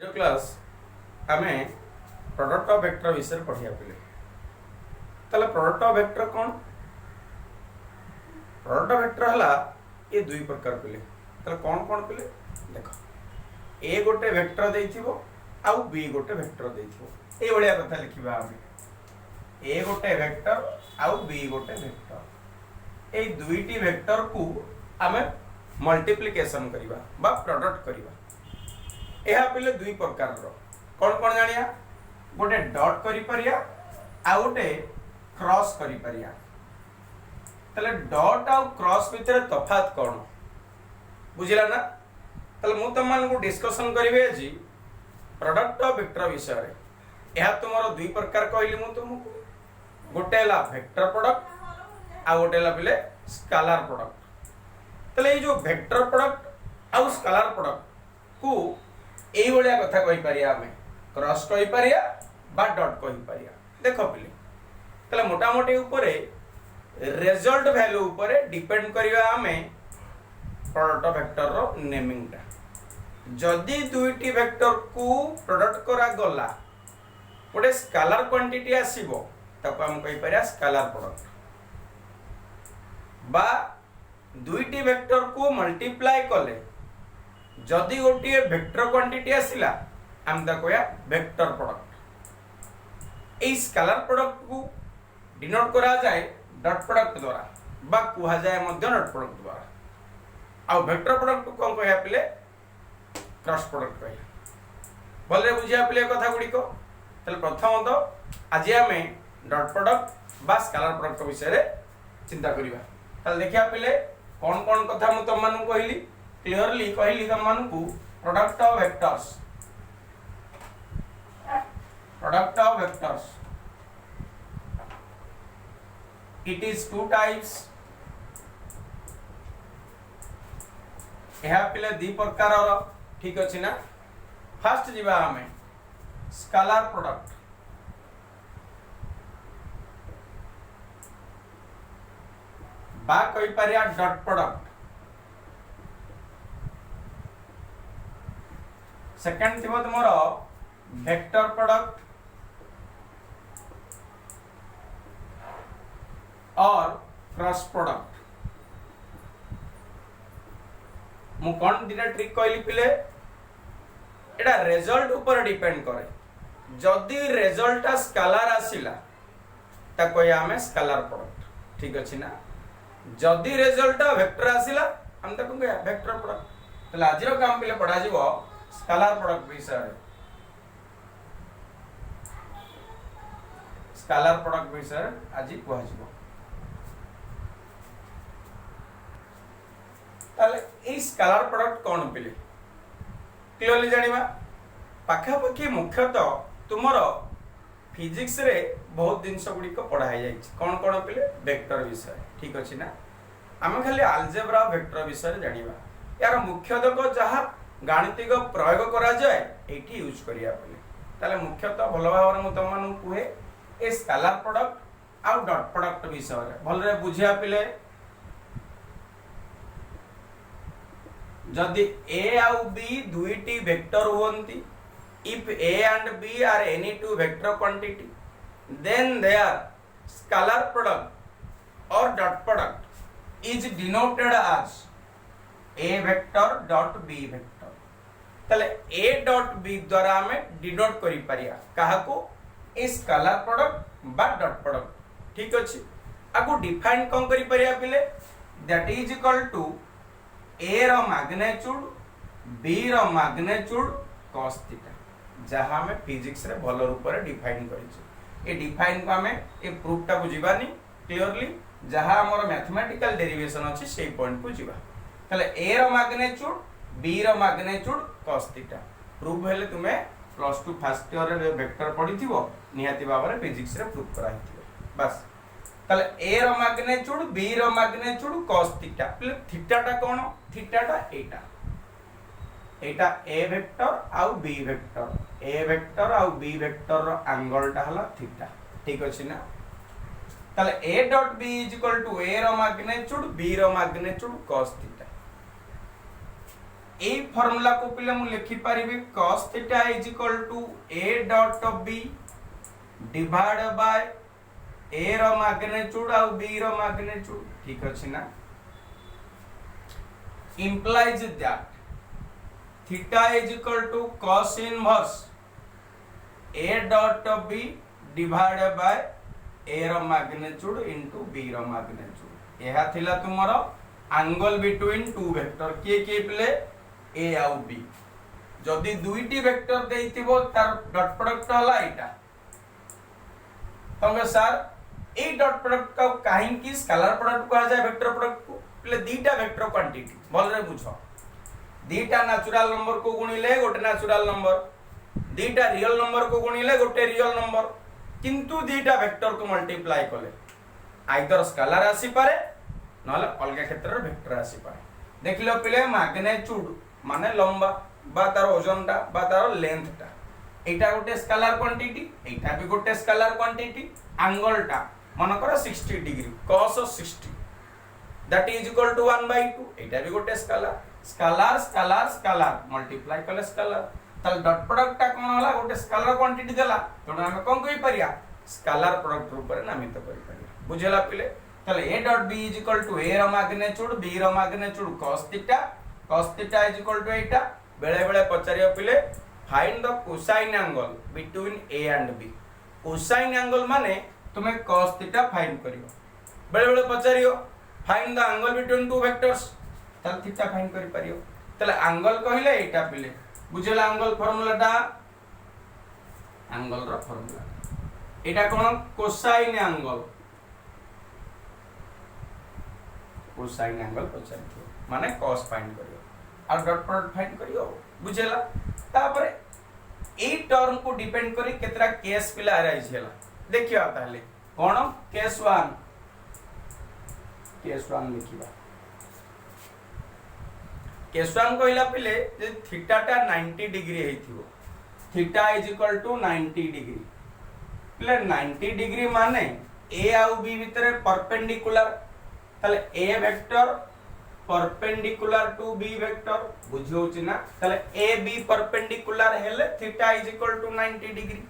जो क्लास आमे product of vector विषय पढ़िया पिले तले प्रोडक्ट ऑफ वेक्टर कौन प्रोडक्ट ऑफ वेक्टर हला ये दुई प्रकार पिले तले कौन कौन पिले देखो ए गोटे वेक्टर देइथिबो आउ बी गोटे वेक्टर देइथिबो ए बढिया कथा लिखिबा आमे ए गोटे वेक्टर आउ बी गोटे वेक्टर ए दुईटी वेक्टर को आमे मल्टीप्लिकेशन करिबा बा प्रोडक्ट करिबा यह पिले दुई प्रकार कौन कौन जानिया गोटे डॉट करि परिया आ गोटे क्रॉस करि परिया तले डॉट आ क्रॉस भितर तफात कौन बुझिला ना तले मु तुम मान को डिस्कशन करिवे जी प्रोडक्ट ऑफ वेक्टर विषय रे यह तुमरो दुई प्रकार कहली मु तुमको गोटे ला वेक्टर प्रोडक्ट आ गोटे ला पिले स्केलर प्रोडक्ट तले ये जो वेक्टर प्रोडक्ट आ स्केलर प्रोडक्ट को एई बढिया कथा कहि परिया हमें क्रॉस कहि परिया बा डॉट कहि परिया देखो पिले तले मोटा मोटी ऊपरे रिजल्ट वैल्यू ऊपरे डिपेंड करिया हमें प्रोडक्ट ऑफ वेक्टर रो नेमिंग ता जदी दुईटी वेक्टर को प्रोडक्ट करा गला गोटे स्केलर क्वांटिटी आसीबो ताको हम कहि परिया स्केलर प्रोडक्ट बा दुईटी वेक्टर को मल्टीप्लाई कले जदि गोटे वेक्टर क्वांटिटी आसिला हम ता कोया वेक्टर प्रोडक्ट ए स्केलर प्रोडक्ट को डिनोट करा जाए डॉट प्रोडक्ट द्वारा बा कुहा जाए मध्य डॉट प्रोडक्ट द्वारा आ वेक्टर प्रोडक्ट को कोन कहया पिले क्रॉस प्रोडक्ट कहया भलरे बुझिया पिले कथा गुडी को तले प्रथम तो आज हमें डॉट प्रोडक्ट बा स्केलर प्रोडक्ट विषय रे चिंता करिबा तले देखिया पिले कोन कोन कथा मु तुम मानु कहली क्लियरली कहली तुम मान को product of vectors it is two types यह पिले दी प्रकार ठीक अछि ना फर्स्ट जीवा हमें स्केलर प्रोडक्ट बा कहि परिया डॉट प्रोडक्ट सेकंड थी तुमर वेक्टर प्रोडक्ट और क्रॉस प्रोडक्ट मु कौन दिना ट्रिक कहली पिले एटा रिजल्ट ऊपर डिपेंड करे जदी रिजल्ट स्केलर आसिला ता कोया हमें स्केलर प्रोडक्ट ठीक अछि ना जदी रिजल्ट वेक्टर आसिला हम ताको कहया वेक्टर प्रोडक्ट तले आज रो काम पिले पढा जीवो स्केलर प्रोडक्ट विषय स्केलर प्रोडक्ट विषय आज कुआ जीवो ताले ए स्केलर प्रोडक्ट कोन पिले क्लियरली जानिबा पाखा पाखी मुख्यतः तुमरो फिजिक्स रे बहुत दिन सब गुडी को पढाई जाई कोन कोन पिले वेक्टर विषय ठीक अछि ना हम खाली अलजेब्रा वेक्टर विषय जानिबा यार मुख्यतः को जहा गाणितिक प्रयोग करा जाए एठी यूज करिया पले ताले मुख्यतः भलो भावर मु तुम मानु कुहे ए स्केलर प्रोडक्ट आ डॉट प्रोडक्ट विषय रे भलरे बुझिया पिले जदी a आउ b दुईटी वेक्टर होंती if a and b are any two vector quantity then their scalar product or dot product is denoted as a vector dot b vector तले a dot b द्वारा हमें डिनोट करि परिया काहा को ए स्केलर प्रोडक्ट बा डॉट प्रोडक्ट ठीक अछि आको डिफाइन कोन करि परिया पिले that is equal to a रो मैग्नीट्यूड b रो मैग्नीट्यूड cos थीटा जहां हमें फिजिक्स रे भलो रूप रे डिफाइन करि छै ए डिफाइन को हमें ए प्रूफ ता बुझिबानी क्लियरली जहां हमर मैथमेटिकल डेरिवेशन अछि सेही पॉइंट को जिबा तले a रो मैग्नीट्यूड b रो मैग्नीट्यूड cos थीटा प्रूफ हेले तुमे प्लस 2 फर्स्ट ईयर रे वेक्टर पढिथिबो निहाती बाबरे फिजिक्स रे प्रूफ कराइथिबो बस तले a रो मैग्नीट्यूड b रो मैग्नीट्यूड cos थीटा थीटा टा कोन थीटा टा एटा a वेक्टर आउ b वेक्टर a वेक्टर आउ b वेक्टर रो एंगल टा हला थीटा ठीक अछि ना तले a dot b is equal to a रो मैग्नीट्यूड b रो मैग्नीट्यूड cos थीटा ए फॉर्मूला को पिले मु लिखि परिबी cos theta is equal to a dot b divide by a रो मैग्नीट्यूड और b रो मैग्नीट्यूड ठीक अछि ना implies that theta is equal to cos inverse a dot b divided by a रो मैग्नीट्यूड into b रो magnitude यह थिला तुमरो एंगल बिटवीन टू वेक्टर के प्ले a आउ b जदि दुईटी वेक्टर देइतिबो तार डॉट प्रोडक्ट हला एटा तंगे सर ए डॉट प्रोडक्ट का काहे की स्केलर प्रोडक्ट कहा जाय वेक्टर प्रोडक्ट को प्ले दीटा वेक्टर क्वांटिटी बोल रे बुझो दीटा नेचुरल नंबर को गुणिले गोटे नेचुरल नंबर दीटा रियल नंबर को गुणिले गोटे रियल नंबर किंतु दीटा वेक्टर को मल्टीप्लाई कले आइदर स्केलर आसी पारे नले अलग क्षेत्र वेक्टर आसी पारे देखिलो पिले मैग्नीट्यूड माने लंबा बा तार ओजनटा बा तार लेंथटा एटा गोटे स्केलर क्वांटिटी एटा भी गोटे स्केलर क्वांटिटी एंगलटा मन कर 60 degree cos 60 that is equal to 1/2 एटा भी गोटे scalar scalar scalar scalar multiply कले स्केलर तल डॉट प्रोडक्ट टा कोन होला गोटे स्केलर क्वांटिटी देला तोना हम कोन कहि परिया स्केलर प्रोडक्ट रूप रे नामित करि परिया बुझेला पिले तले a dot b is equal to a रो मैग्नीट्यूड b रो magnitude cos theta is equal to एटा बेले बेले पचारियो पिले find the cosine angle between a and b cosine angle माने तुमे cos थीटा फाइंड करियो बेले बेले पचारियो find the angle between two vectors तल थीटा फाइंड करि परियो तले एंगल कहिले एटा पिले बुझेला एंगल फार्मूलाटा एंगल रो फार्मूला एटा कोन कोसाइन एंगल पचारियो माने cos फाइंड करियो और डॉट प्रोडक्ट फाइंड करियो बुझेला तापरे ए टर्म को डिपेंड करी केतरा केस पिला अराइज होला देखियो ताले कोन केस 1 लिखिबा केस 1 कहला पिले जे थीटा टा 90 डिग्री हेथिबो theta is equal to 90 degree पिले 90 डिग्री माने ए आउ बी भीतर परपेंडिकुलर ताले A vector perpendicular to B vector बुझियोछि ना ताले ए बी परपेंडिकुलर हेले theta is equal to 90 degree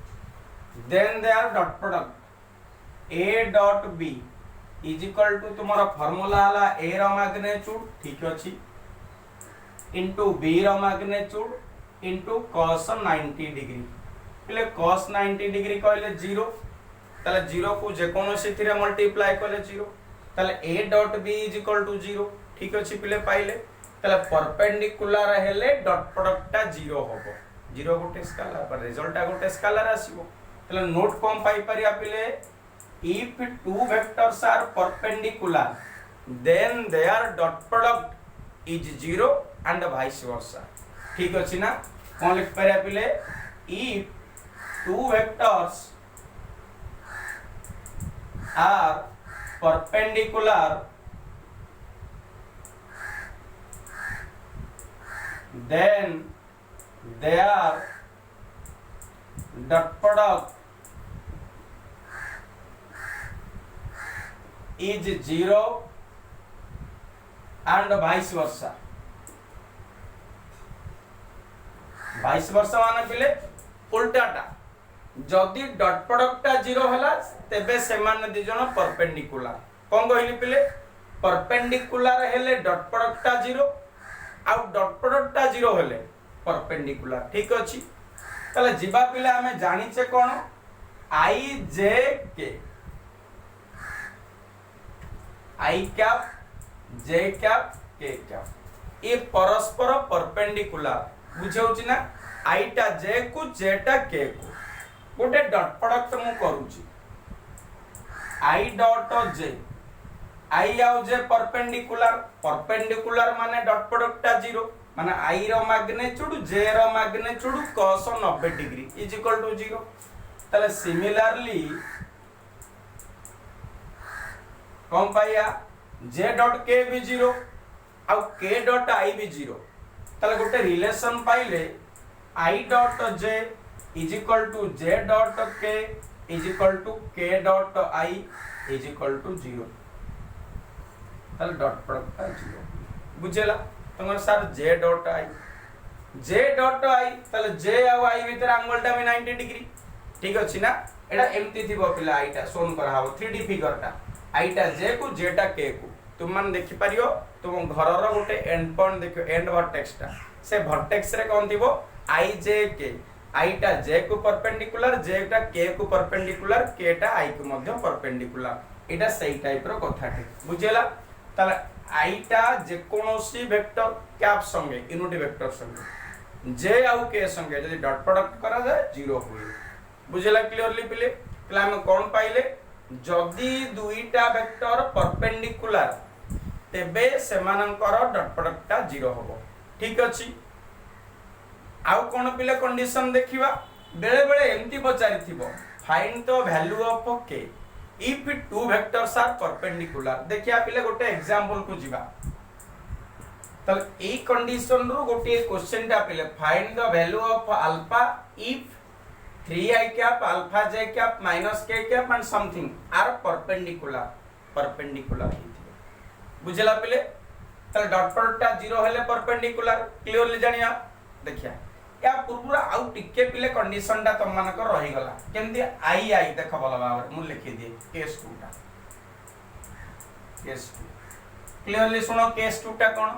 then their dot product a dot b is equal to तुम्हारा फार्मूला हला a रो मैग्नीट्यूड ठीक अछि इनटू b रो मैग्नीट्यूड इनटू cos 90 डिग्री पले cos 90 डिग्री कहले 0 ताले 0 को जे कोनोसी थिरे मल्टीप्लाई करले 0 ताले a dot b is equal to 0 ठीक अछि पिले पाइले ताले परपेंडिकुलर हेले डॉट प्रोडक्ट टा 0 होबो 0 गोटे स्केलर पर रिजल्ट गोटे स्केलर आसीबो ताले नोट कोन पाई परिया पिले if two vectors are perpendicular then their dot product is 0 and vice versa ठीक अछि ना कोन लिख परिया पिले if two vectors are perpendicular then their dot product is 0 and vice versa माने पिले उल्टाटा जदि डॉट प्रोडक्ट टा 0 होला तेबे समान दि जण परपेंडिकुलर कोन कहली पिले परपेंडिकुलर हेले डॉट प्रोडक्ट टा 0 आउ डॉट प्रोडक्ट टा 0 हेले परपेंडिकुलर ठीक अछि तले जिबा पिले हमें जानि छे कोन i j k i cap j cap k cap ये परस्पर परपेंडिकुलर बुझौछि ना i टा j को j टा k को गोटे डॉट प्रोडक्ट मु करूछि i डॉट j i आउ j परपेंडिकुलर माने डॉट प्रोडक्ट टा 0 माने i रो मैग्नीट्यूड j रो magnitude cos 90 degree is equal to 0 तले सिमिलरली कौन पाइया j डॉट k भी 0 आउ k डॉट i भी 0 तले गोटे रिलेशन पाइले i dot j is equal to j dot k is equal to k dot i is equal to 0 तले dot product 0 बुझेला तुम सर जे डॉट आई ताले जे आ आई भीतर एंगलटा भी 90 डिग्री ठीक अछि ना एटा एमती थिबो पिला आईटा सोन करा हो 3D फिगरटा आईटा जे को जेटा के को तुम मन देखि परियो तुम घरर गोटे एंड पॉइंट देखियो एंड वर्टेक्सटा से वर्टेक्स रे कोन थिबो आई जे के आईटा जे को परपेंडिकुलर जेटा के को परपेंडिकुलर केटा आई को मध्य परपेंडिकुलर एटा सही टाइप रो कथाटे बुझेला ताले आईटा जे कोनोसी वेक्टर कैप संगे यूनिट वेक्टर संगे जे आउ के संगे यदि डॉट प्रोडक्ट करा जाए 0 होई बुझेला क्लियरली पिले तला हम कोन पाइले जदि दुईटा वेक्टर परपेंडिकुलर तेबे सेमानंकर डॉट प्रोडक्टटा 0 होबो ठीक अछि आउ कोन पिले कंडीशन देखिबा बेले बेले एमती पचारि थिबो find the value of K if two vectors are perpendicular देखिया पिले गोटे एग्जांपल को जीवा तो ए कंडीशन रो गोटे क्वेश्चन टा पिले find the value of alpha if 3i cap alpha j cap minus k cap and something are perpendicular बुझला पिले त डॉट प्रोडक्ट टा 0 हेले परपेंडिकुलर क्लियरली जानिया देखिया या पूर्वरा आउ टिके पिले कंडीशन टा तम मानक रही गला केमदी आई देख भल भाव मु लिखि दे केस 2 टा केस 2 क्लियरली सुनो केस 2 टा कोन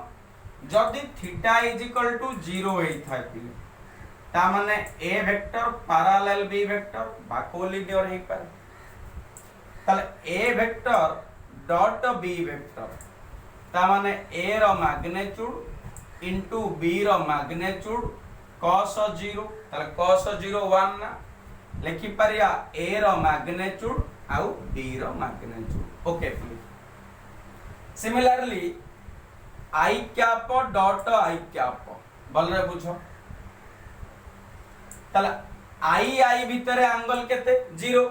जदी थीटा इज इक्वल टू 0 होई था पिले ता माने A vector parallel B vector बा कोलिनियर हे पर तले A vector dot B vector ता माने ए रो मैग्नीट्यूड इनटू बी रो मैग्नीट्यूड cos 0 तले cos 0 1 ना लिखि परिया ए रो मैग्नीट्यूड आउ बी रो magnitude okay similarly I cap dot I cap बलरे बुझो तला आई भीतर एंगल केते 0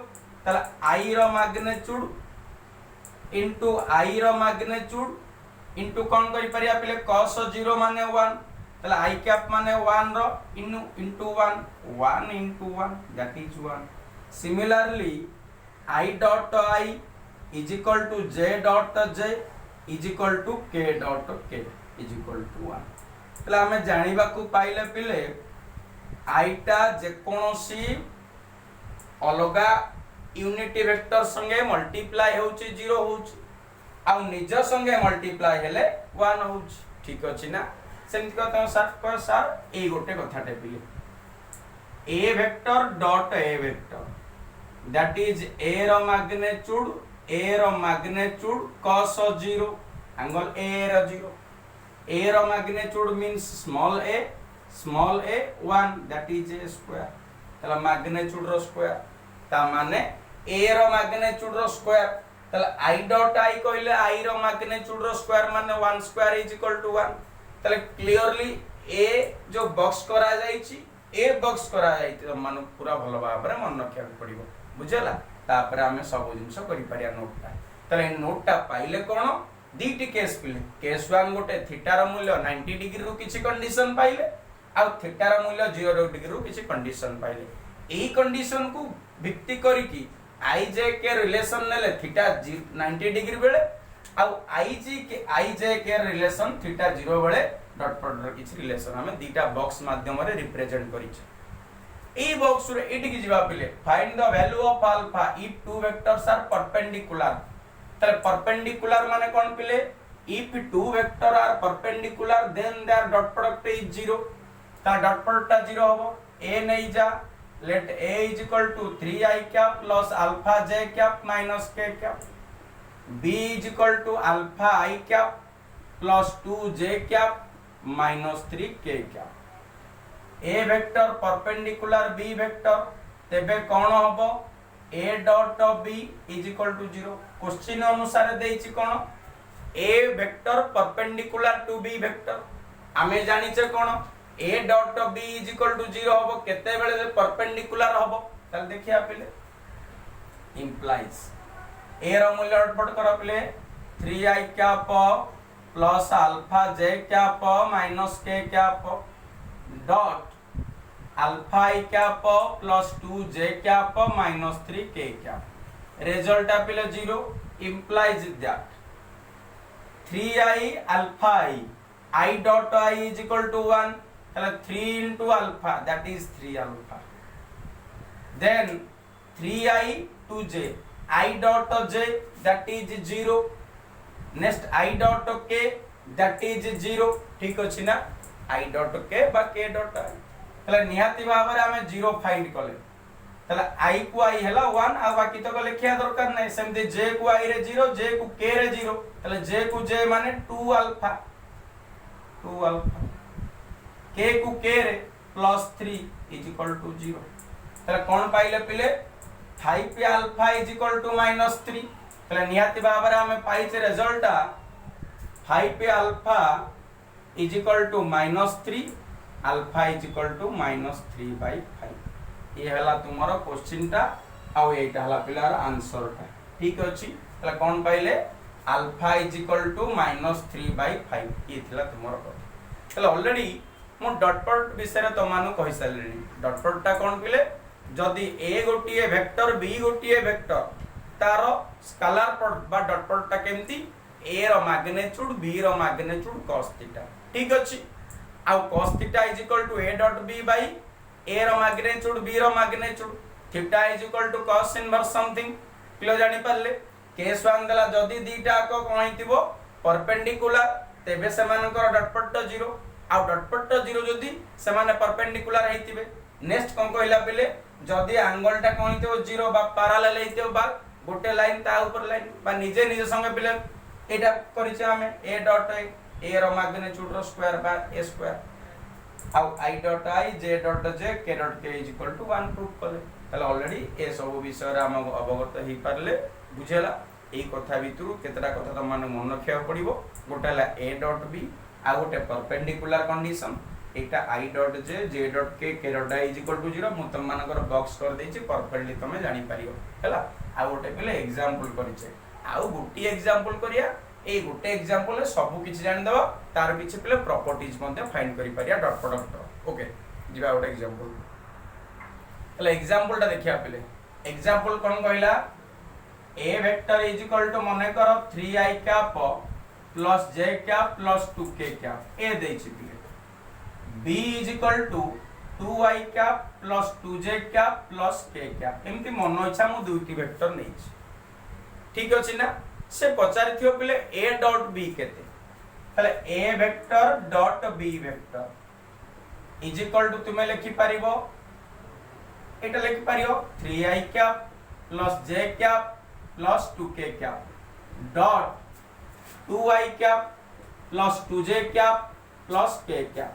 तला आई रो मैग्नीट्यूड इनटू आई रो मैग्नीट्यूड इनटू कोन करि परिया पले cos 0 माने 1 तला आई कैप माने 1 रो into 1 into 1 that is 1 similarly I dot I is equal to J dot J is equal to K dot K is equal to 1 तला हमें जानिबा को पाइले पिले आईटा जे कोनोसी अलगा यूनिटी वेक्टर संगे मल्टीप्लाई होची 0 होची आ निज संगे मल्टीप्लाई हेले 1 होची ठीक अछि ना सेमति कहता सर ए गोटे कथाटे पिले A vector dot A vector that is A रो मैग्नीट्यूड cos 0 एंगल ए रो 0 ए रो magnitude means small a 1 that is a square तला मैग्नीट्यूड रो स्क्वायर ता माने a रो मैग्नीट्यूड रो स्क्वायर तला i डॉट i कहले i रो मैग्नीट्यूड रो स्क्वायर माने 1 स्क्वायर इज इक्वल टू 1 तले क्लियरली a जो बॉक्स करा जाईची a बॉक्स करा जाईती माने पूरा भलो भाबरे मन रखिया पड़िबो बुझला तापर हमें सब जिंस करि परिया नोटटा तले नोटटा पाइले कोन दीटी केस पिले केस 1 गोटे थीटा रो मूल्य 90 डिग्री रो किछि कंडीशन पाइले आ थीटा रो मूल्य 0 डिग्री रो किछि कंडीशन पाइले एही कंडीशन को भित्ति करी कि आई जे के रिलेशन नेले थीटा 90 डिग्री बेले आ आई जे के रिलेशन थीटा 0 बेले डॉट प्रोडक्ट रो किछि रिलेशन हमें दीटा बॉक्स माध्यम रे रिप्रेजेंट करि छ ए बॉक्स रे एटी कि जिबा पिले find the value of alpha if two vectors are perpendicular तले परपेंडिकुलर माने कोन पिले if two vector are perpendicular then their dot product is 0 ता डॉट प्रोडक्ट 0 होबो a नहीं जा let a is equal to 3i cap plus alpha j cap minus k cap b is equal to alpha i cap plus 2j cap minus 3k cap a vector perpendicular b vector तेबे कोन होबो a dot of b is equal to 0 question अनुसार देइछि कोन a vector perpendicular to b vector आमे जानि छे कोन a dot of b is equal to 0 होबो केते बेले perpendicular होबो तल देखिया पहिले implies a रो मूल्य डॉट करा पहिले 3i cap plus alpha j cap minus k cap dot alpha i cap plus 2j cap minus 3k cap result पहिले 0 implies that 3i alpha i I dot I is equal to 1, তাহলে 3 into alpha, that is 3 alpha. Then 3I to j, I dot j, that is 0. Next I dot k, that is 0. ठीक अछि ना, I dot k बा k dot I, ताले निहाती भाबरे हमें 0 find कले, ताले I को I हैला 1 आ बाकी तक लिखिया दरकार नै, सेमते j को I रे 0, j को k रे 0, ताले j को j माने 2 alpha, k को k रे plus 3 is equal to 0. ताले कोन पाइले पिले 5 alpha is equal to -3, ताले निहाती भाबरे हमें पाइछे result 5 alpha is equal to -3, alpha is equal to -3/5. ये हला तुम्हारा क्वेश्चन टा आउ एटा हला पिलार आंसर टा, ठीक अछि। तला कोन पाइले alpha is equal to -3/5, ये थिला तुम्हारा कथा। तला ऑलरेडी मु डॉट प्रोडक्ट विषय रे तमानु कहि सालनी। डॉट प्रोडक्ट टा कोन पिले, जदी a गोटिए वेक्टर b गोटिए वेक्टर, तारो स्केलर प्रोडक्ट बा डॉट प्रोडक्ट टा केमती, a रो मैग्नीट्यूड b रो मैग्नीट्यूड cos थीटा, ठीक अछि। आउ cos theta is equal to a dot b by a रो मैग्नीट्यूड b रो magnitude, theta is equal to cos inverse something. Clear जानि परले, केस वन दला जदी दीटा को कोन हितिबो परपेंडिकुलर, तेबे समानकर डॉट प्रोडक्ट 0, आउ डॉट प्रोडक्ट 0 जदी समान परपेंडिकुलर हितिबे। नेक्स्ट कोन कहला पिले, जदी एंगल टा कोन हितिबो 0 बा पैरेलल हितिबो बा गोटे लाइन ता ऊपर लाइन बा निजे निजे संगे पिले एटा करिছে हमें a डॉट a रो मैग्नीट्यूड रो स्क्वायर बा a स्क्वायर, आउ I dot I j dot j k dot k is equal to 1 proof करले। तले ऑलरेडी ए सब विषय रे हम अवगत ही परले, बुझेला। ए कथा भितरु केतरा कथा त मान मन रखिया पड़िबो। गोटेला a डॉट b, आ गोटे परपेंडिकुलर कंडीशन, एटा I dot j j dot k k dot I is equal to 0 मु तम मानकर बॉक्स कर देछि, परफेक्टली तमे जानि पारियो, हैला। आ गोटे पिले एग्जांपल करिছে, आउ गोटी एग्जांपल करिया, ए गोटे एग्जांपल सब किछि जानि दबा, तार किछि पिले प्रॉपर्टीज मध्ये फाइंड करि पारिया डॉट प्रोडक्ट। ओके, जिबा गोटे एग्जांपल, हैला एग्जांपल ता देखिया पिले। एग्जांपल कोन कहला, a vector is equal to माने करो 3i cap plus j cap plus 2k cap, ए देछि पिले। b is equal to 2i cap plus 2j cap plus k cap, एमती मन इच्छा मु दुईटी वेक्टर नै छी, ठीक अछि ना। से पचारि थियो पिले a डॉट b केते, तले a vector dot b vector is equal to तुमे लिखि पारिबो, एटा लिखि पारियो 3i cap plus j cap plus 2k cap dot 2i cap plus 2j cap plus k cap,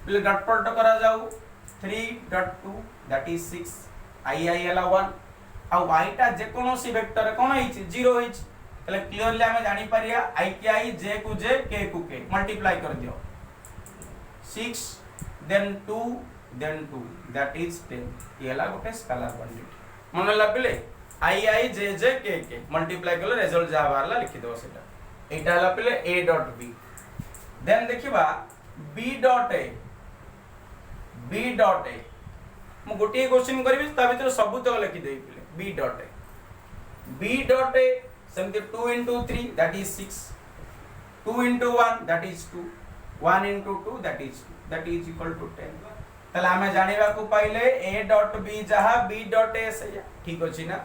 पिले डॉट प्रोडक्ट करा जाऊ 3.2 दैट इज 6, i एला 1, आ y टा जे कोनो सी वेक्टर कोन हिची 0 हिची, तले क्लियरली हमें जानि पारिया i के i j को j k को k मल्टीप्लाई कर दियो, 6 देन 2 दैट इज 10, एला गोटे स्केलर क्वांटिटी। मन ला पिले i j j k k multiply करले रिजल्ट जा बारला लिखि दो सेटा, एटा ला पिले a डॉट b। देन देखिबा b डॉट a मु गोटे क्वेश्चन करबी, ता भीतर सब तक लिखि देई पिले b dot a समते 2 into 3 that is 6, 2 into 1 that is 2, 1 into 2 that is 2, that is equal to 10। तले हमें जानिबा को पाइले a डॉट b जहा b डॉट a सया, ठीक अछि ना।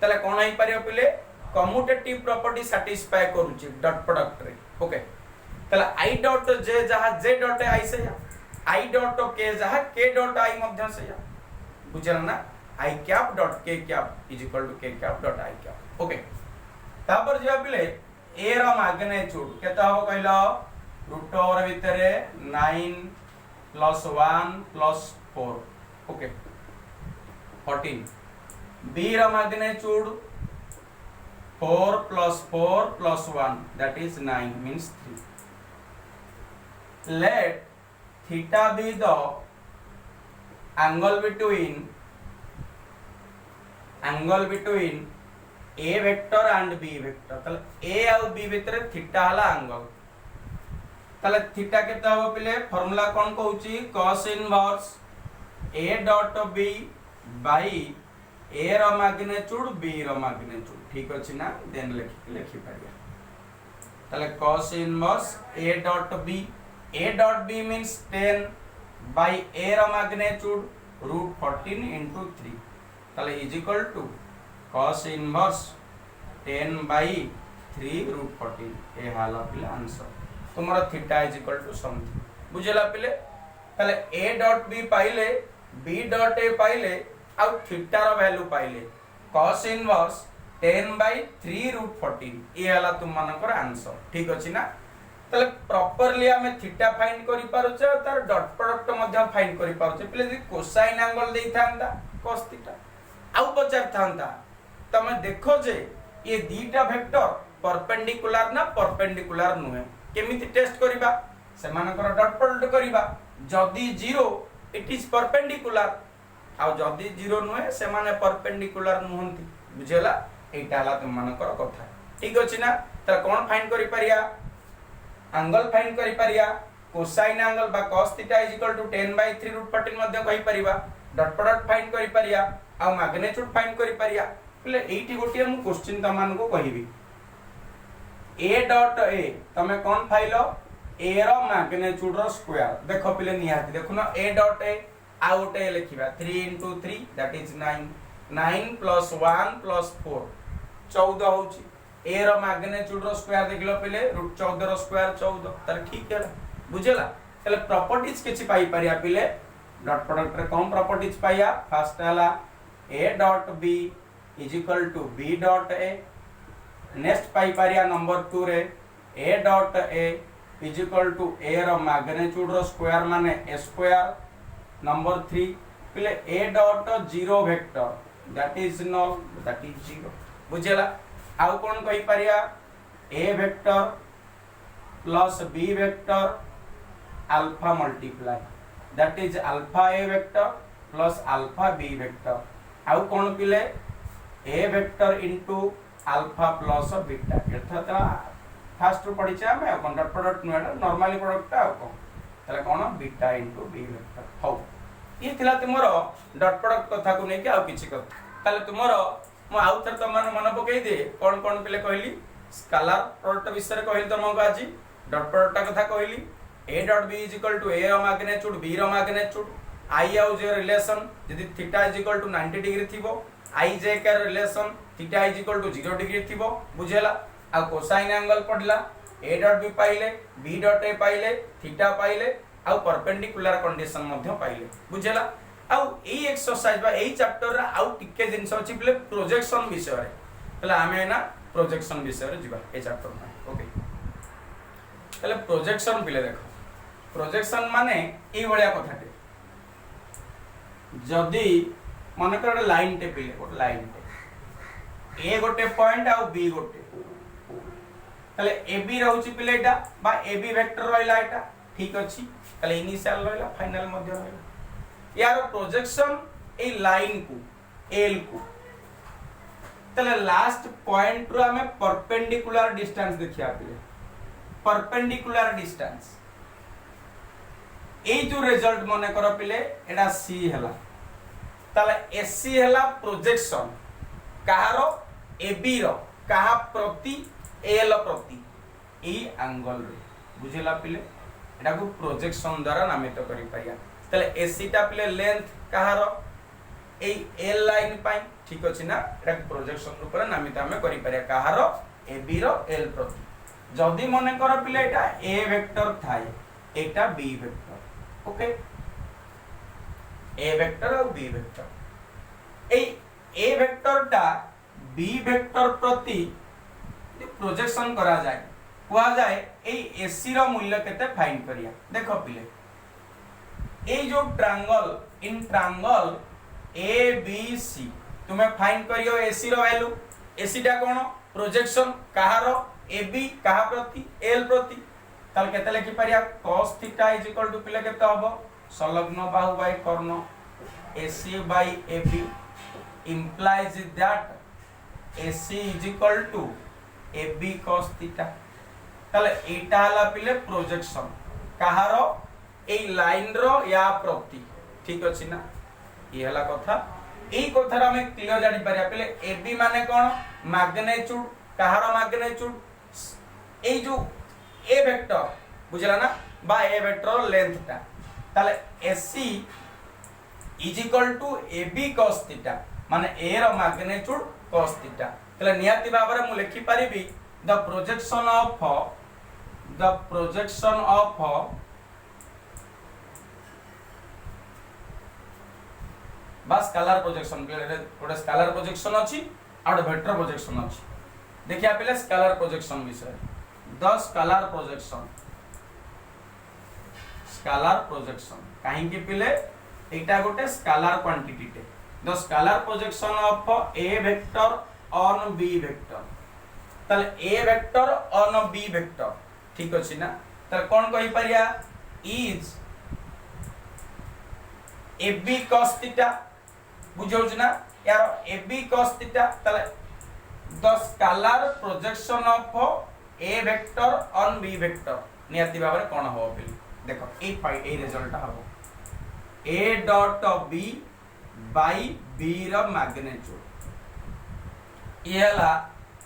तले कोन होई परियो पिले कम्यूटेटिव प्रॉपर्टी सैटिस्फाई करूची डॉट प्रोडक्ट रे। ओके, तले i डॉट j जहा j डॉट i सया, i डॉट k जहा k डॉट i मध्य सया, बुझल ना। i cap dot k cap is equal to k cap dot i cap. Okay, तापर जे पिले a रो मैग्नीट्यूड केता हो कहलो, रूट ओवर भितरे 9 प्लस 1 प्लस 4, ओके 14। b रो magnitude 4 plus 1 that is 9 means 3। let theta be the angle between a vector and b vector, तले a और b भितर थीटा हला एंगल, तले थीटा केता हो पिले फार्मूला कोन कहूची cos inverse a dot b by a रो मैग्नीट्यूड b रो मैग्नीट्यूड, ठीक अछि ना। देन लिखि पारिया, तले cos inverse a dot b A dot B means 10 by A ର magnitude √14 into 3 ताले is equal to cos inverse 10 by 3 √14 ए हाला पिले आंसर तुम्हारा theta is equal to something बुझेला पिले ताले A dot B पाइले B dot A पाइले आउ थीटा रो वैल्यू पाइले cos inverse 10 by 3 √14 ये हाला तुम मानकर आंसर ठीक अछि ना तले प्रॉपर्ली हमें थीटा फाइंड करि पारुछे तार डॉट प्रोडक्ट मध्य फाइंड करि पारुछे प्लीज कोसाइन एंगल देई थांता cos थीटा आउ पचार थांता तमे देखो जे ये दीटा वेक्टर परपेंडिकुलर ना परपेंडिकुलर नुहे केमिति टेस्ट करिबा से मानकर डॉट प्रोडक्ट करिबा जदी 0 इट इज परपेंडिकुलर आ जदी 0 नुहे से माने परपेंडिकुलर नुहंती बुझेला एटा ला तुम मानकर कथा ठीक अछि ना त कोन फाइंड करि परिया एंगल फाइंड करि परिया कोसाइन एंगल बा cos थीटा = 10 by 3 √14 मध्ये कहि परिबा डॉट प्रोडक्ट फाइंड करि परिया आ मैग्नीट्यूड फाइंड करि परिया ले एठी गोटिया मु क्वेश्चन त मान को कहिबी a डॉट a तमे कोन फाइलो a रो मैग्नीट्यूड रो स्क्वायर देखो पिले निहाती देखुनो a डॉट a आ गोटे लिखिबा 3 into 3 दैट इज 9 9 plus 1 plus 4 14 होची a रो मैग्नीट्यूड रो स्क्वायर देखलो पहिले √14 रो स्क्वायर 14 तर ठीक है बुझेला तले प्रॉपर्टीज किछि पाई परिया पहिले डॉट प्रोडक्ट रे कम प्रॉपर्टीज पाइया फर्स्ट हला a dot b is equal to b dot a next पाई परिया नंबर 2 रे a dot a is equal to a रो मैग्नीट्यूड रो स्क्वायर माने a स्क्वायर नंबर 3 पहिले a dot 0 vector that is null that is 0 बुझेला आउ कोन कहि परिया a vector plus b vector alpha multiply that is alpha a vector plus alpha b vector आउ कोन पिले a vector into alpha plus beta अर्थात फास्ट रो पढिछे हम कोन dot product no normally product आ कोन तले कोन बीटा इनटू b वेक्टर हो ये थिला तुमरो डॉट प्रोडक्ट कथा को नै कि आउ किछि कथा तले तुमरो मु आउ थर त मन पकई दे कोन कोन पिले कहली स्केलर प्रोडक्ट विषय कहली तुमको आज डॉट प्रोडक्ट कथा कहली a dot b is equal to a रो मैग्नीट्यूड b रो मैग्नीट्यूड i आउ j रिलेशन यदि theta is equal to 90 degree थिबो i j के relation theta is equal to 0 degree थिबो बुझेला आ कोसाइन एंगल पडला a डॉट b पाइले b डॉट a पाइले थीटा पाइले आ परपेंडिकुलर कंडीशन मध्ये पाइले बुझेला आ एई एक्सरसाइज बा एई चैप्टर रा आ टिके जिंस अछि बिले प्रोजेक्शन विषय रे तले हमें ना प्रोजेक्शन विषय रे जिबा ए चैप्टर में ओके तले प्रोजेक्शन बिले देखो प्रोजेक्शन माने एई भलिया कथाटे जदी मन कर लाइन टे पिले गोटे लाइन टे ए गोटे पॉइंट आ बी गोटे तले ए बी रहउची पिले एटा बा ए बी वेक्टर रहला एटा ठीक अछि तले इनिशियल रहला फाइनल मध्ये रहला यार प्रोजेक्शन ए लाइन को एल को तले लास्ट पॉइंट रो हमें परपेंडिकुलर डिस्टेंस देखिया पिले परपेंडिकुलर डिस्टेंस ए जो रिजल्ट मने कर पिले एडा सी हला तले एसी हला प्रोजेक्शन कहारो एबी रो कहा प्रति एल प्रति ए एंगल रे बुझेला पिले एडा को प्रोजेक्शन द्वारा नामित करि पाया तले एसी टा पिले लेंथ कहारो ए एल लाइन पाई ठीक अछि ना एडा प्रोजेक्शन रूप रे नामित हमें करि पाया कहारो एबी रो एल प्रति जदी मने कर पिले एटा ए वेक्टर थाए एटा बी वेक्टर ओके ए वेक्टर और बी वेक्टर ए वेक्टर टा बी वेक्टर प्रति प्रोजेक्शन करा जाए हुआ जाए ए एसी रो मूल्य केते फाइंड करिया देखो पिले ए जो triangle in triangle A B C तुम्हें फाइंड करियो एसी रो वैल्यू एसी टा कोन प्रोजेक्शन कहारो ए बी कहा प्रति एल प्रति ताल केते लेखि परिया cos theta is equal to पिले केते हबो संलग्न बाहु बाय कर्ण AC by AB implies that AC is equal to AB cos theta ताले एटा हला पिले प्रोजेक्शन कहारो ए लाइन रो या प्रति ठीक अछि ना ये हला कथा ए कथा रा हम क्लियर जानि परिया पिले AB माने कोन मैग्नीट्यूड कहारो मैग्नीट्यूड ए जो ए वेक्टर बुझला ना बा ए वेक्टर लेंथ टा ताले AC is equal to A B cos theta माने ए रो मैग्नीट्यूड cos थीटा ताले नियति भाबरे मु लिखि परिबी द प्रोजेक्शन ऑफ बा स्केलर प्रोजेक्शन गोटे स्केलर प्रोजेक्शन अछि और वेक्टर प्रोजेक्शन अछि देखिया पहले स्केलर प्रोजेक्शन विषय द स्केलर प्रोजेक्शन काहे कि पहले एटा गोटे स्केलर क्वांटिटी टे the scalar projection of A vector on B vector ताले A vector on B vector ठीक अछि ना ताले कोन कहि परिया is A B cos theta बुझौ ना यार ए बी cos थीटा ताले the scalar projection of A vector on B vector नियति भाबरे कोन हो बिल देखो ए रिजल्ट हबो A dot B by B रो मैग्नीट्यूड ये हला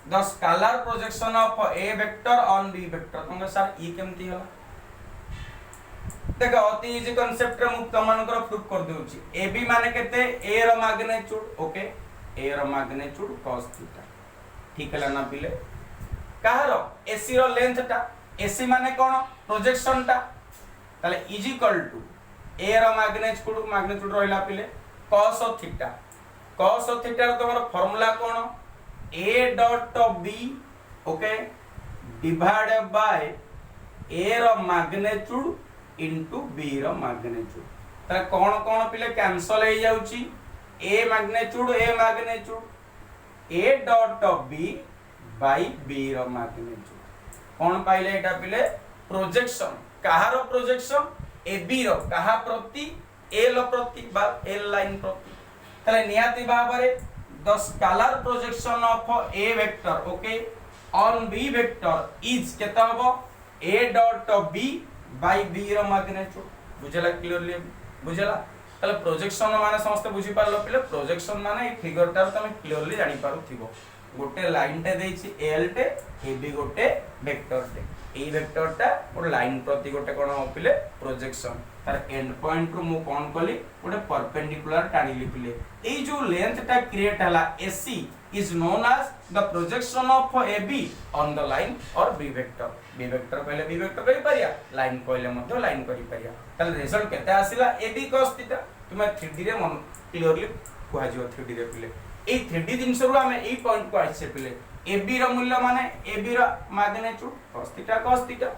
the scalar projection of A vector on B vector तुम सर ई केमती होला देखो अति इजी कांसेप्ट रे मु तमनकर प्रूफ कर देउची ए बी माने केते ए रो मैग्नीट्यूड ओके ए रो मैग्नीट्यूड cos थीटा ठीक है ना पिले काहरो एसी रो लेंथ टा एसी माने कोन प्रोजेक्शन टा ताले इज इक्वल टू ए रो मैग्नीट्यूड रहला पिले cos थीटा रो तमरो फार्मूला कोन a dot b okay divided by a रो मैग्नीट्यूड इनटू b रो मैग्नीट्यूड त कोन पिले कैंसिल हो जाउची a magnitude a dot b by b रो मैग्नीट्यूड कोन पाइले एटा पिले प्रोजेक्शन कहारो प्रोजेक्शन ए बी रो कहा प्रति ए लो प्रति बा एल लाइन प्रति तले नियति भाबरे the scalar projection of A vector okay on B vector is केता हबो a dot b by b रो मैग्नीट्यूड बुझला क्लियरली बुझला तले प्रोजेक्शन माने समस्त बुझी पारलो पिले प्रोजेक्शन माने ए फिगर टा तमे क्लियरली जानि पारुथिबो गोटे लाइन टे देछि l टे ए बी गोटे वेक्टर टे ए वेक्टर टा और लाइन प्रति गोटे कोन हो पिले प्रोजेक्शन तार एंड पॉइंट रु मु कोन कली गोटे परपेंडिकुलर टाणी लिखले ए जो लेंथ टा क्रिएट हला AC is known as the projection of AB on the line और B वेक्टर पहले B वेक्टर कहि परिया लाइन कहले मध्य लाइन करि परिया तल रिजल्ट केते आसिला AB cos थीटा तुमे 3D रे मन क्लियरली कुहा जिवो 3D रे पिले ए 3D जिंस रु हमें ए पॉइंट को आइसे पिले AB रो मूल्य माने AB रो मैग्नीट्यूड cos थीटा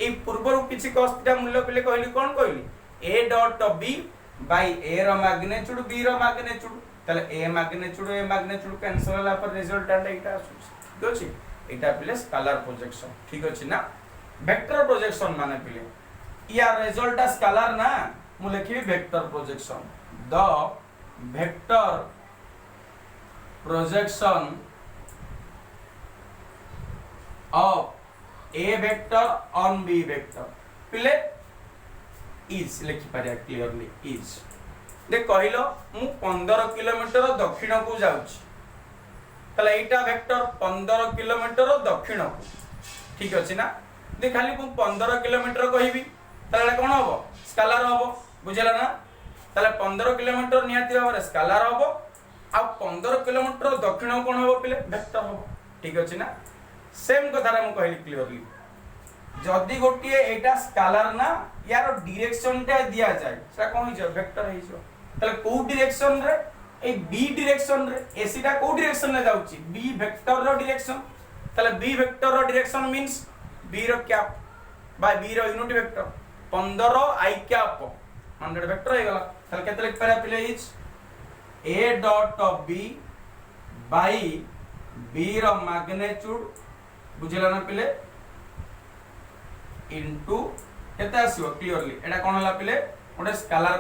ए पूर्वरु किछि cos थीटा मूल्य पिले कहली कोन कहली a dot b by a रो मैग्नीट्यूड b रो मैग्नीट्यूड तले a मैग्नीट्यूड कैंसिल होला पर रिजल्ट आटा एटा ठीक अछि एटा पिले स्केलर प्रोजेक्शन ठीक अछि ना वेक्टर प्रोजेक्शन माने पिले या रिजल्ट स्केलर ना मु लिखिबी vector projection the vector projection of A vector on B vector पिले इज लिखि पारिया क्लियरली इज दे कहिलो मु 15 किलोमीटर दक्षिण को जाउची तले एटा वेक्टर 15 किलोमीटर दक्षिण को ठीक अछि ना दे खाली मु 15 किलोमीटर कहिबी तले कोन होबो स्केलर होबो बुझला ना तले 15 किलोमीटर नियाती भाबरे स्केलर होबो आ 15 किलोमीटर दक्षिण कोन होबो पिले वेक्टर होबो ठीक अछि ना सेम कथा रे मु कहली क्लियरली जदी गोटिए एटा स्केलर ना यार डायरेक्शन टा दिया जाय सेटा कोन हिजो वेक्टर हिजो तले को डायरेक्शन रे ए बी डायरेक्शन रे एसी टा को डायरेक्शन ले जाउची बी वेक्टर रो डायरेक्शन तले बी वेक्टर रो डायरेक्शन मींस बी रो कैप बाय बी रो unit vector 15 I cap 100 vector हे गला तले केते लिख पारे पिले is a dot of b by b रो मैग्नीट्यूड बुझला ना पिले इनटू केते आसीओ क्लियरली एटा कोन हला पिले ओडे स्केलर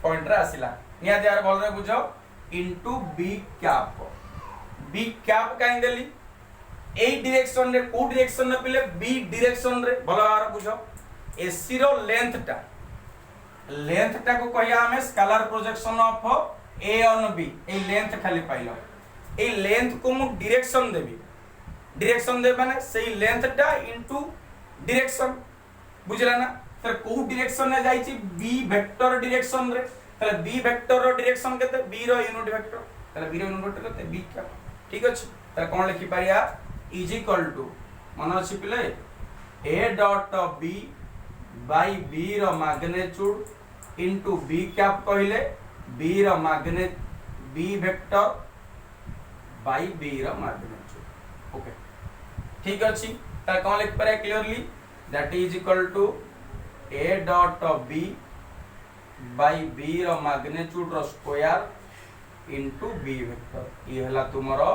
पॉइंट रे आसीला निया दियार बोल रे बुझो इनटू b कैप काई देली ए डायरेक्शन रे को डायरेक्शन रे पिले b डायरेक्शन रे भलो भार बुझो AC रो लेंथ टा को कहिया हमें scalar projection of A on B A length खाली पाइलो ए लेंथ को मु डायरेक्शन देबी माने सेही लेंथ टा इनटू डायरेक्शन बुझला ना तर को डायरेक्शन में जाईची बी वेक्टर डायरेक्शन रे तले बी वेक्टर रो डायरेक्शन केते बी रो यूनिट वेक्टर तले बी रो यूनिट वेक्टर केते बी क्या ठीक अछि तले कोन लिखि पारिया इज इक्वल टू मन अछि पिले a dot b by b रो मैग्नीट्यूड इनटू b कैप कहिले b रो magnitude b vector by b रो मैग्नीट्यूड ओके ठीक अछि तले कोन लिखि पारिया clearly that is equal to a dot b by b रो मैग्नीट्यूड रो स्क्वायर इनटू b वेक्टर ये हला तुमरो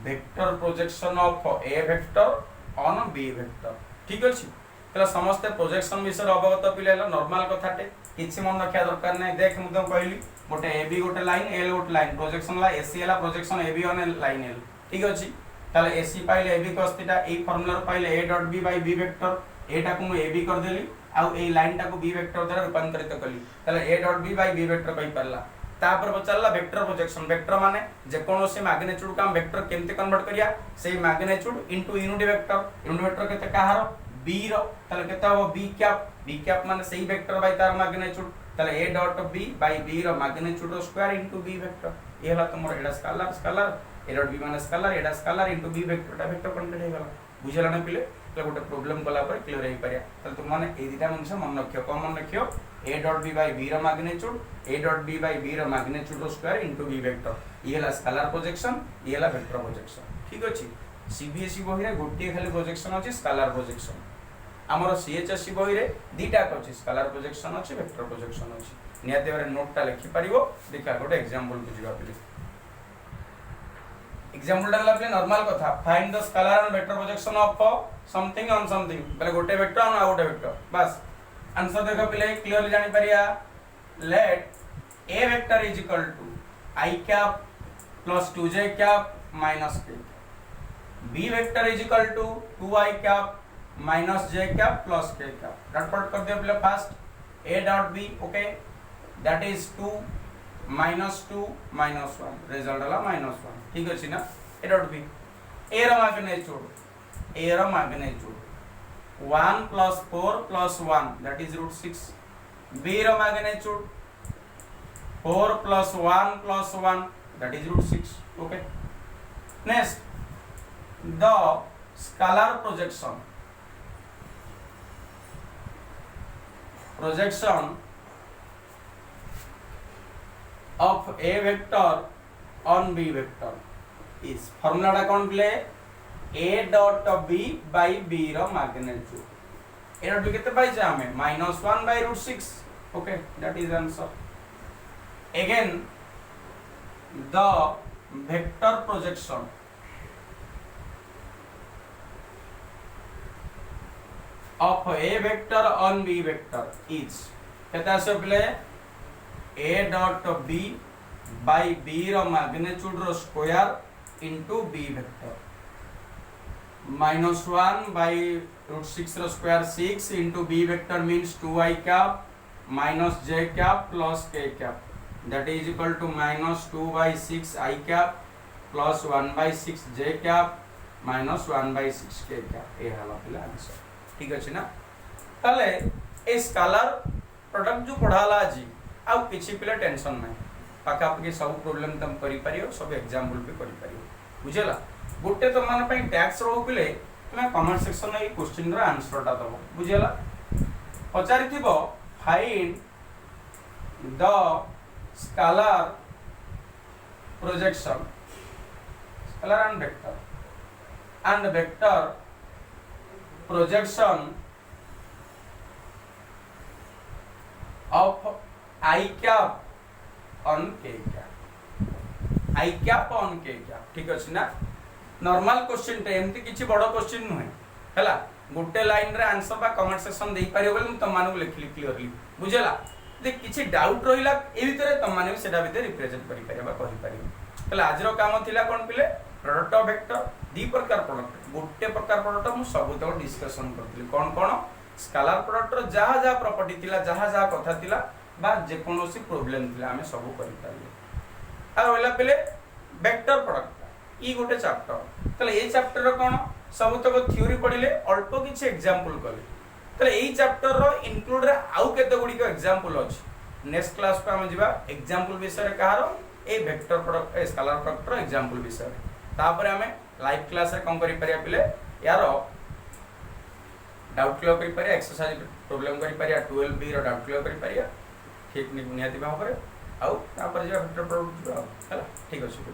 vector projection of a vector on b vector ठीक अछि तला समस्त प्रोजेक्शन विषय अवगत पिलेला नॉर्मल कथाटे किछि मन रखिया दरकार नै देख मु तुम कहली गोटे ab गोटे लाइन l गोटे लाइन प्रोजेक्शन ला ac ला projection ab on line l ठीक अछि ताले ac पाइले ab cos थीटा ए फार्मूला पाइले a dot b by b vector एटा को मु ab कर देली आ ए लाइन टा को b वेक्टर द्वारा रूपांतरित कली ताले a dot b by b vector कहि परला तापर बचला वेक्टर प्रोजेक्शन वेक्टर माने जे कोनोसी मैग्नीट्यूड का वेक्टर केमते कन्वर्ट करिया सेही मैग्नीट्यूड इनटू यूनिट वेक्टर केते काहार b रो ताले केते हो b कैप माने सेही वेक्टर बाय तार मैग्नीट्यूड ताले a dot b by b रो मैग्नीट्यूड रो स्क्वायर इनटू b वेक्टर ये हला तुमरो एडा स्केलर a डॉट b माने स्केलर एडा स्केलर इनटू b वेक्टर टा वेक्टर कंप्लीट हे गला बुझला ना पिले तो गोटे प्रॉब्लम कला पर क्लियर हे परिया ताले तुम माने ए दिटा मनस मन रखियो कोन मन रखियो a dot b by b रो magnitude a dot b by b रो मैग्नीट्यूड रो स्क्वायर इनटू b वेक्टर ये हला स्केलर प्रोजेक्शन ये हला वेक्टर प्रोजेक्शन ठीक अछि सीबीएसई बही रे गोटे खाली प्रोजेक्शन अछि स्केलर प्रोजेक्शन हमर सीएचएसई बही रे दीटा अछि स्केलर प्रोजेक्शन अछि वेक्टर प्रोजेक्शन अछि नियाते बारे नोट ता लिखि परिबो देखा गोटे एग्जांपल को जिबा पिले एग्जांपल डाला पे नॉर्मल कथा find the scalar and vector projection of something on something पहले गोटे वेक्टर और गोटे वेक्टर बस आंसर देखो पहले क्लियरली जानि परिया let a vector is equal to i cap plus 2j cap minus k b vector is equal to 2i cap minus j cap plus k cap dot कर दियो पहले first a dot b okay that is 2 minus 2 minus 1 result वाला minus 1 ठीक अछि ना a dot b a रो magnitude 1 plus 4 plus 1 that is root 6 b रो magnitude 4 plus 1 plus 1 that is root 6 okay next the scalar projection of a vector on b vector is formula टा कोन प्ले a dot b by b रो magnitude a dot b केते पाइ जा हमें -1 by √6 okay that is answer again the vector projection of a vector on b vector is केते आसे प्ले a dot b by b रो मैग्नीट्यूड रो square into b vector -1 by √6 रो square 6 into b vector means 2i cap minus j cap plus k cap that is equal to -2 by 6 i cap plus 1 by 6 j cap minus 1 by 6 k cap ए हला पिला answer ठीक अछि ना ताले ए scalar product जो पढ़ाला जी आ किछि पिला tension नै पाका आपके सब प्रॉब्लम तुम करि परियो सब एग्जांपल पे करि परियो बुझेला गोटे तो मन पे टैक्स रो पिले तुम कमेंट सेक्शन में क्वेश्चन रा आंसर टा दबो बुझेला पचारि थिबो find the scalar projection scalar and vector projection of i cap on k cap i cap on k cap ठीक अछि ना नॉर्मल क्वेश्चन टे एमती किछि बडो क्वेश्चन नुहे हला गुटे लाइन रे आंसर बा कमेंट सेक्शन देई पारियो बोल तुम मानु लिखली क्लियरली बुझेला जे किछि डाउट रहिला ए भीतर तुम माने सेटा भीतर रिप्रेजेंट करि परिबा कहि परियो हला आज रो काम थिला कोन पिले प्रोडक्ट ऑफ वेक्टर दी प्रकार प्रोडक्ट गुटे प्रकार प्रोडक्ट मु सब तो डिस्कशन करथि कोन कोन स्केलर प्रोडक्ट रो जहा जहा प्रॉपर्टी थिला जहा कथा थिला बा जे कोनोसी प्रॉब्लम थिला हमें सब करि पारियो आ होइला पिले वेक्टर प्रोडक्ट ई गोटे चैप्टर तले ए चैप्टर रो कोन सब तक थ्योरी पढिले अल्प किछि एग्जांपल कले तले एई चैप्टर रो इनक्लूड रे आउ केते गुडी को एग्जांपल अछि नेक्स्ट क्लास पे हम जिबा एग्जांपल विषय रे कहारो ए वेक्टर प्रोडक्ट ए स्केलर प्रोडक्ट रो एग्जांपल विषय तापर हमें लाइव क्लास रे कोन करि परिया पिले यारो डाउट क्लियर करि परिया एक्सरसाइज प्रॉब्लम करि परिया 12 बी रो डाउट क्लियर करि परिया ठीक निहाती भाव पर आउ तापर जे वेक्टर प्रोडक्ट हला ठीक अछि।